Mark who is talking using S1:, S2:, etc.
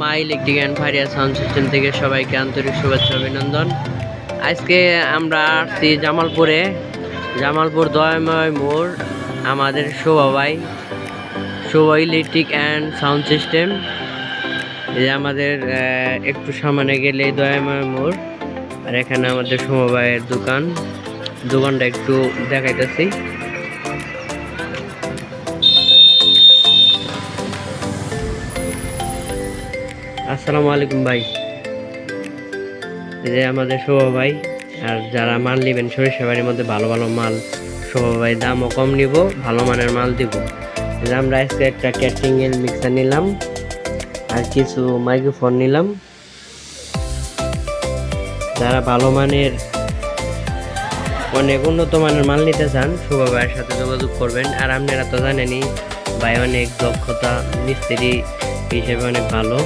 S1: My electric and Faria sound system থেকে সবাইকে আন্তরিক শুভেচ্ছা অভিনন্দন। আজকে আমরা আসছি জামালপুর দয়াময় মোড়। আমাদের শোভা ইলেকট্রিক অ্যান্ড সাউন্ড সিস্টেম। এই আমাদের একটু সামনে গেলে দয়াময় মোড়, আর এখানে আমাদের শোভা ভাইয়ের দোকানটা একটু দেখাইতেছি। আসসালামু আলাইকুম ভাই। যে আমাদের শোভা ভাই, আর যারা মাল নেবেন সরিষা বাড়ির মধ্যে ভালো ভালো মাল শোভা ভাই দামও কম নিব, ভালো মানের মাল দিব। আমরা আজকে একটা ক্যাটারিং এর মিক্সার নিলাম আর কিছু মাইক্রোফোন নিলাম। যারা ভালো মানের অনেক উন্নত মানের মাল নিতে চান শোভা ভাইয়ের সাথে যোগাযোগ করবেন। আর আপনারা তো জানেনই ভাই অনেক দক্ষতা, মিস্ত্রি হিসেবে অনেক ভালো।